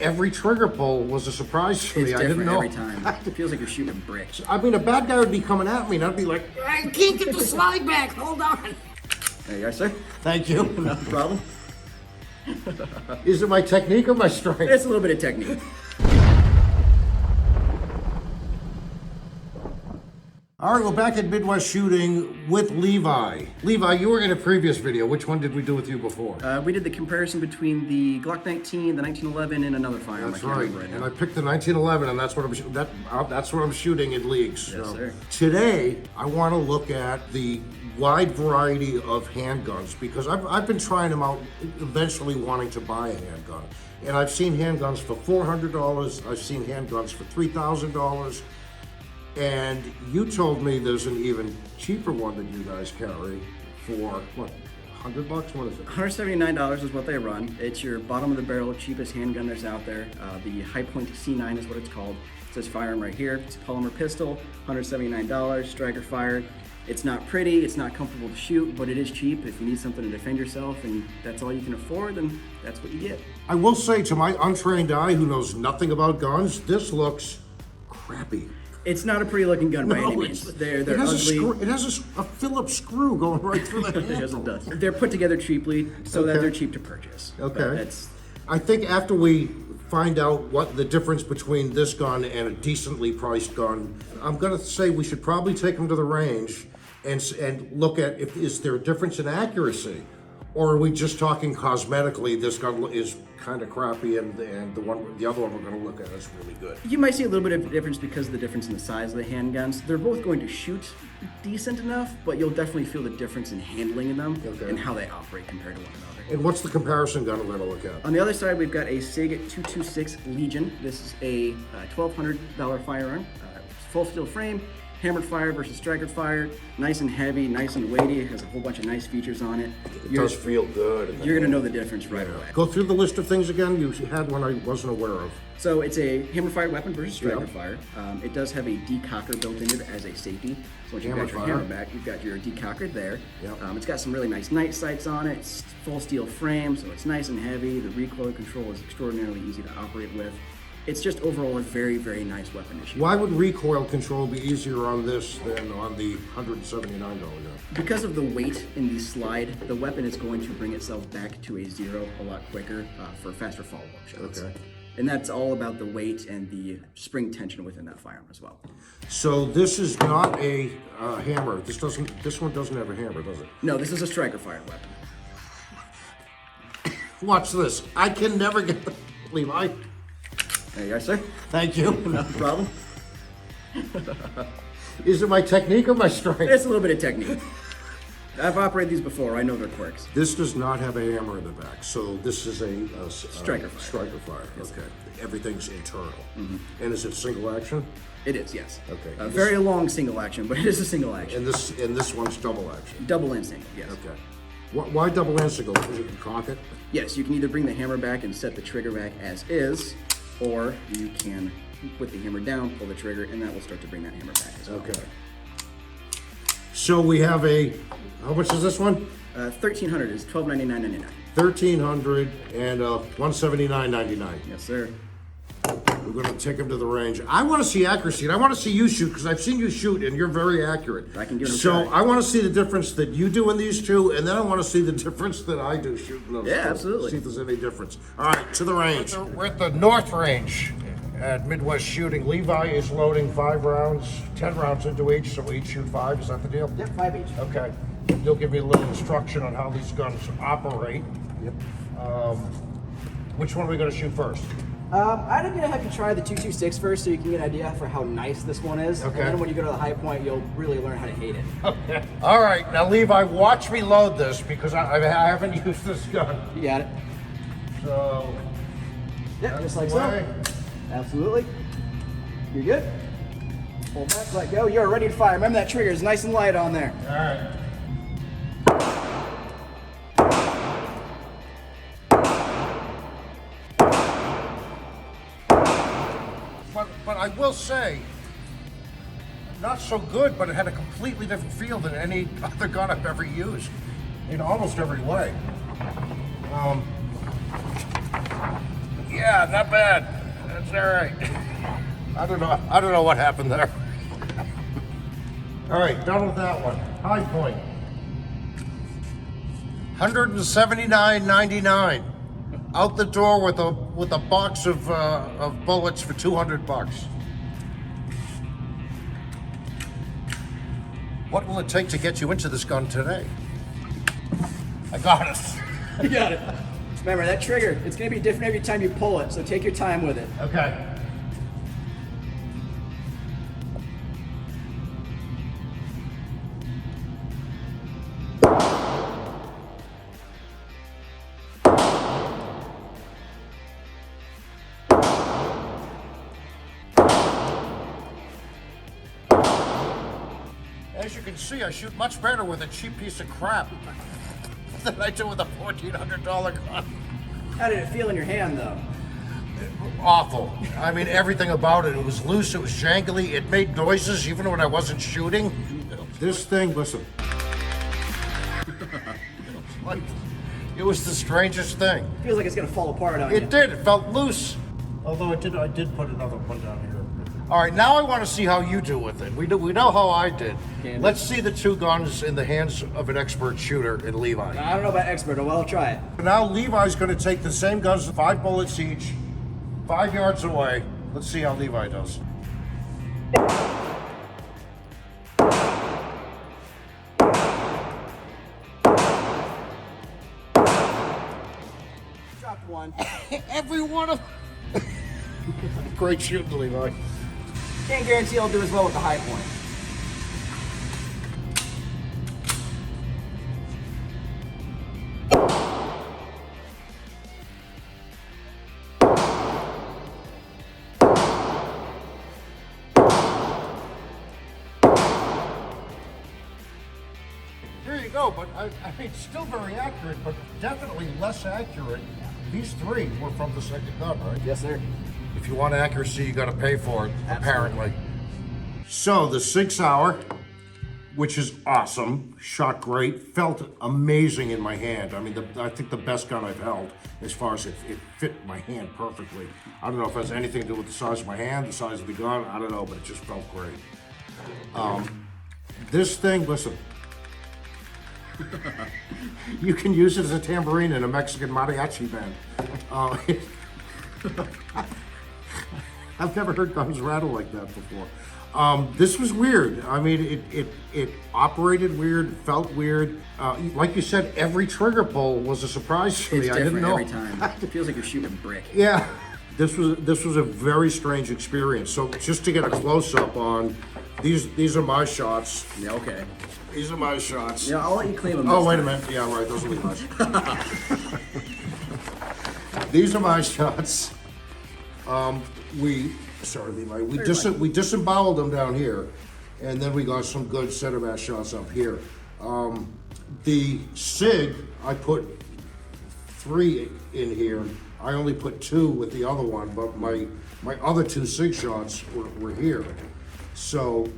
Every trigger pull was a surprise to me. It's I didn't know. every time. It feels like you're shooting a brick. I mean, a bad guy would be coming at me, and I'd be like, I can't get the slide back. Hold on. There you are, sir. Thank you. No problem. Is it my technique or my strength? It's a little bit of technique. All right, we're back at Midwest Shooting with Levi. Levi, you were in a previous video. Which one did we do with you before? We did the comparison between the Glock 19, the 1911, and another firearm. That's right. And I picked the 1911, and that's what I'm shooting in leagues. Yes, sir. Today, I want to look at the wide variety of handguns because I've been trying them out, eventually wanting to buy a handgun. And I've seen handguns for $400. I've seen handguns for $3,000. And you told me there's an even cheaper one that you guys carry for, what, $100? What is it? $179 is what they run. It's your bottom of the barrel, cheapest handgun there's out there. The High Point C9 is what it's called. It says firearm right here. It's a polymer pistol, $179, striker fired. It's not pretty, it's not comfortable to shoot, but it is cheap. If you need something to defend yourself and that's all you can afford, then that's what you get. I will say to my untrained eye who knows nothing about guns, this looks crappy. It's not a pretty looking gun by any means. They're ugly. It has a Phillips screw going right through the handle. Yes, it does. They're put together cheaply so that they're cheap to purchase. Okay. I think after we find out what the difference between this gun and a decently priced gun, I'm going to say we should probably take them to the range and look at is there a difference in accuracy, or are we just talking cosmetically? This gun is kind of crappy, and the other one we're going to look at is really good. You might see a little bit of difference because of the difference in the size of the handguns. They're both going to shoot decent enough, but you'll definitely feel the difference in handling them and how they operate compared to one another. And what's the comparison gun we're going to look at? On the other side, we've got a Sig 226 Legion. This is a $1,200 firearm, full steel frame, hammered fire versus striker fire, nice and heavy, nice and weighty. It has a whole bunch of nice features on it. It does feel good. You're going to know the difference right away. Go through the list of things again. You had one I wasn't aware of. So it's a hammer fired weapon versus striker fire. It does have a decocker built into it as a safety. So once you've got your hammer back, you've got your decocker there. It's got some really nice night sights on it. It's full steel frame, so it's nice and heavy. The recoil control is extraordinarily easy to operate with. It's just overall a very, very nice weapon issue. Why would recoil control be easier on this than on the $179 gun? Because of the weight in the slide, the weapon is going to bring itself back to a zero a lot quicker for faster follow-up shots. Okay. And that's all about the weight and the spring tension within that firearm as well. So this is not a hammer. This one doesn't have a hammer, does it? No, this is a striker fired weapon. Watch this. I can never get the Levi. There you are, sir. Thank you. No problem. Is it my technique or my strength? It's a little bit of technique. I've operated these before. I know their quirks. This does not have a hammer in the back, so this is a striker fire. Striker fire. Okay. Everything's internal. And is it single action? It is, yes. Okay. A very long single action, but it is a single action. And this one's double action. Double and single, yes. Okay. Why double and single? Because you can cock it? Yes, you can either bring the hammer back and set the trigger back as is, or you can put the hammer down, pull the trigger, and that will start to bring that hammer back as well. Okay. So we have how much is this one? 1300 is $1299.99. 1300 and $179.99. Yes, sir. We're going to take him to the range. I want to see accuracy, and I want to see you shoot, because I've seen you shoot, and you're very accurate. I can give it a So try. I want to see the difference that you do in these two, and then I want to see the difference that I do shooting those. Yeah, two. absolutely. See if there's any difference. All right, to the range. We're at the North Range at Midwest Shooting. Levi is loading 5 rounds, 10 rounds into each, so we each shoot 5. Is that the deal? Yep, 5 each. Okay. You'll give me a little instruction on how these guns operate. Yep. Which one are we going to shoot first? I'm going to have you try the 226 first so you can get an idea for how nice this one is. Okay. And then when you go to the high point, you'll really learn how to hate it. Okay. All right. Now, Levi, watch me load this because I haven't used this gun. You got it. So, Yep, just like so. Absolutely. You're good. Hold back, let go. You're ready to fire. Remember that trigger is nice and light on there. All right. But I will say, not so good, but it had a completely different feel than any other gun I've ever used in almost every way. Yeah, not bad. That's all right. I don't know what happened there. All right, done with that one. High point. $179.99. Out the door with a box of bullets for $200. What will it take to get you into this gun today? I got it. You got it. Remember, that trigger, it's going to be different every time you pull it, so take your time with it. Okay. As you can see, I shoot much better with a cheap piece of crap than I do with a $1,400 gun. How did it feel in your hand, though? Awful. I mean, everything about it. It was loose, it was jangly, it made noises even when I wasn't shooting. This thing, listen. It was the strangest thing. Feels like it's going to fall apart on you. It did, it felt loose. Although I did put another one down here. All right, now I want to see how you do with it. We know how I did. Let's see the two guns in the hands of an expert shooter in Levi. I don't know about expert, but I'll try it. Now Levi's going to take the same guns, 5 bullets each, 5 yards away. Let's see how Levi does. Dropped one. Every one of Great shooting, Levi. Can't guarantee I'll do as well with the high point. There you go, but I mean, still very accurate, but definitely less accurate. These 3 were from the second gun, right? Yes, sir. If you want accuracy, you got to pay for it, apparently. So the Sig Sauer, which is awesome, shot great, felt amazing in my hand. I mean, I think the best gun I've held as far as it fit my hand perfectly. I don't know if it has anything to do with the size of my hand, the size of the gun, I don't know, but it just felt great. This thing, listen, you can use it as a tambourine in a Mexican mariachi band. I've never heard guns rattle like that before. This was weird. I mean, it operated weird, felt weird. Like you said, every trigger pull was a surprise to me. It's I didn't know. every time. It feels like you're shooting a brick. Yeah, this was a very strange experience. So just to get a close up on these are my shots. Yeah, okay. These are my shots. Yeah, I'll let you claim them. Oh, wait a minute. Yeah, right. Those are Levi's. These are my shots. We disemboweled them down here, and then we got some good center mass shots up here. The Sig, I put 3 in here. I only put 2 with the other one, but my other 2 Sig shots were here. So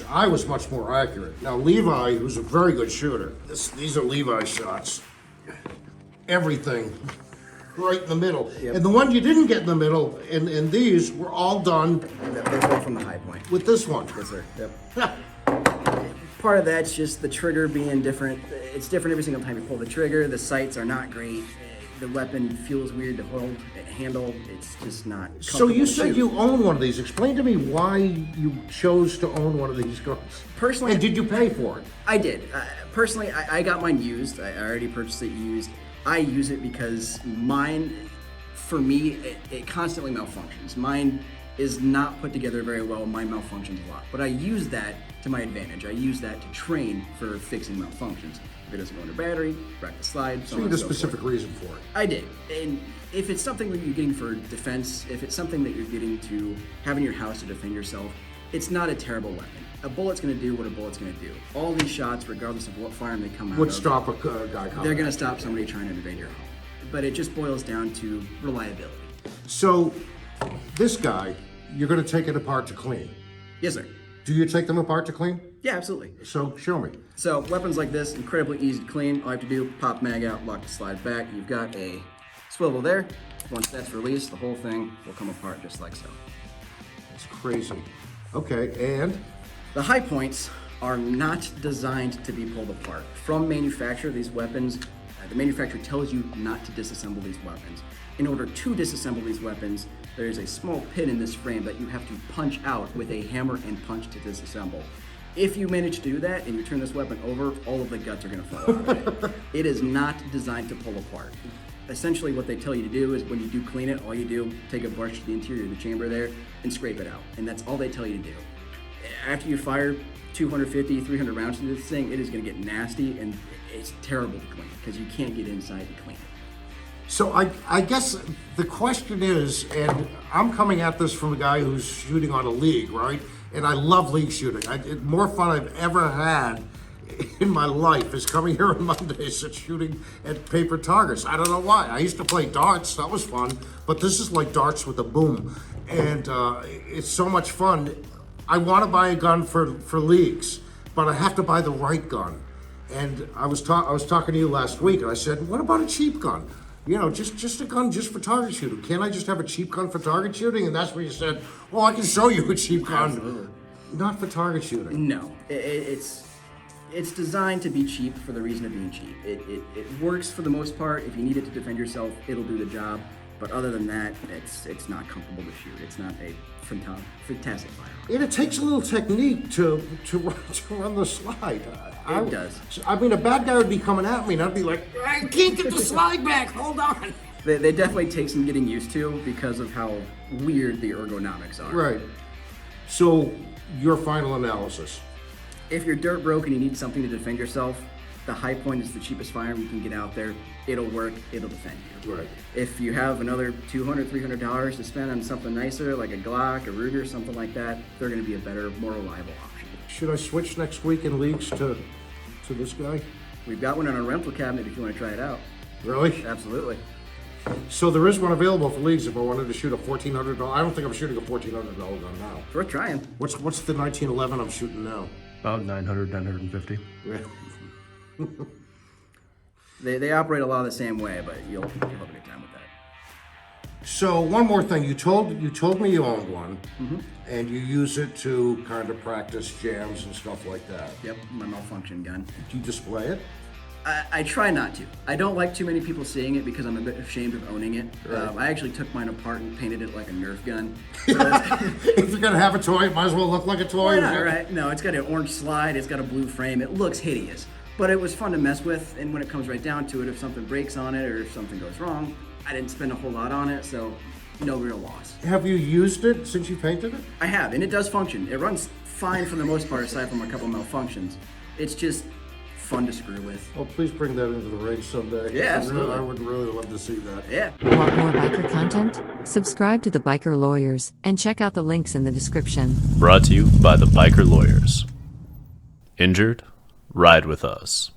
I was much more accurate. Now Levi, who's a very good shooter, these are Levi shots. Everything right in the middle. Yep. And the one you didn't get in the middle, and these were all done. They're both from the high point. With this one. Yes, sir. Yep. Part of that's just the trigger being different. It's different every single time you pull the trigger. The sights are not great. The weapon feels weird to handle. It's just not. So you said you own one of these. Explain to me why you chose to own one of these guns. Personally, and did you pay for it? I did. Personally, I got mine used. I already purchased it used. I use it because mine, for me, it constantly malfunctions. Mine is not put together very well. Mine malfunctions a lot. But I use that to my advantage. I use that to train for fixing malfunctions. If it doesn't go under battery, crack the slide. So you had a specific reason for it. I did. And if it's something that you're getting for defense, if it's something that you're getting to have in your house to defend yourself, it's not a terrible weapon. A bullet's going to do what a bullet's going to do. All these shots, regardless of what firearm they come out Would of, stop a guy coming. they're going to stop somebody trying to invade your home. But it just boils down to reliability. So this guy, you're going to take it apart to clean. Yes, sir. Do you take them apart to clean? Yeah, absolutely. So show me. So weapons like this, incredibly easy to clean. All you have to do, pop mag out, lock the slide back. You've got a Swivel there. Once that's released, the whole thing will come apart just like so. It's crazy. Okay, and? The high points are not designed to be pulled apart. From manufacture, these weapons, the manufacturer tells you not to disassemble these weapons. In order to disassemble these weapons, there is a small pin in this frame that you have to punch out with a hammer and punch to disassemble. If you manage to do that and you turn this weapon over, all of the guts are going to fall out of it. It is not designed to pull apart. Essentially what they tell you to do is when you do clean it, all you do, take a brush to the interior of the chamber there and scrape it out. And that's all they tell you to do. After you fire 250, 300 rounds into this thing, it is going to get nasty and it's terrible to clean because you can't get inside to clean it. So I guess the question is, and I'm coming at this from a guy who's shooting on a league, right? And I love league shooting. More fun I've ever had in my life is coming here on Mondays and shooting at paper targets. I don't know why. I used to play darts. That was fun. But this is like darts with a boom. And it's so much fun. I want to buy a gun for leagues, but I have to buy the right gun. And I was talking to you last week, and I said, what about a cheap gun? You know, just a gun just for target shooting. Can't I just have a cheap gun for target shooting? And that's where you said, well, I can show you a cheap gun. Absolutely. Not for target shooting. No, it's designed to be cheap for the reason of being cheap. It works for the most part. If you need it to defend yourself, it'll do the job. But other than that, it's not comfortable to shoot. It's not a fantastic firearm. And it takes a little technique to run the slide. It does. I mean, a bad guy would be coming at me, and I'd be like, I can't get the slide back. Hold on. They definitely take some getting used to because of how weird the ergonomics are. Right. So, your final analysis. If you're dirt broke and you need something to defend yourself, the high point is the cheapest firearm you can get out there. It'll work, it'll defend you. Right. If you have another $200, $300 to spend on something nicer, like a Glock, a Ruger, something like that, they're gonna be a better, more reliable option. Should I switch next week in leagues to this guy? We've got one in our rental cabinet if you wanna try it out. Really? Absolutely. So there is one available for leagues if I wanted to shoot a $1,400. I don't think I'm shooting a $1,400 gun now. It's worth trying. What's the 1911 I'm shooting now? About 900, 950. Yeah. They operate a lot of the same way, but you'll have a good time with that. So one more thing, you told me you owned one, and you use it to kind of practice jams and stuff like that. Yep, my malfunction gun. Do you display it? I try not to. I don't like too many people seeing it because I'm a bit ashamed of owning it. Right. I actually took mine apart and painted it like a Nerf gun. If you're gonna have a toy, it might as well look like a toy. Why not, right? No, it's got an orange slide, it's got a blue frame, it looks hideous. But it was fun to mess with, and when it comes right down to it, if something breaks on it or if something goes wrong, I didn't spend a whole lot on it, so no real loss. Have you used it since you painted it? I have, and it does function. It runs fine for the most part, aside from a couple malfunctions. It's just fun to screw with. Oh, please bring that into the range someday. Yeah, absolutely. I would really love to see that. Yeah. Want more biker content? Subscribe to the Biker Lawyers and check out the links in the description. Brought to you by the Biker Lawyers. Injured? Ride with us.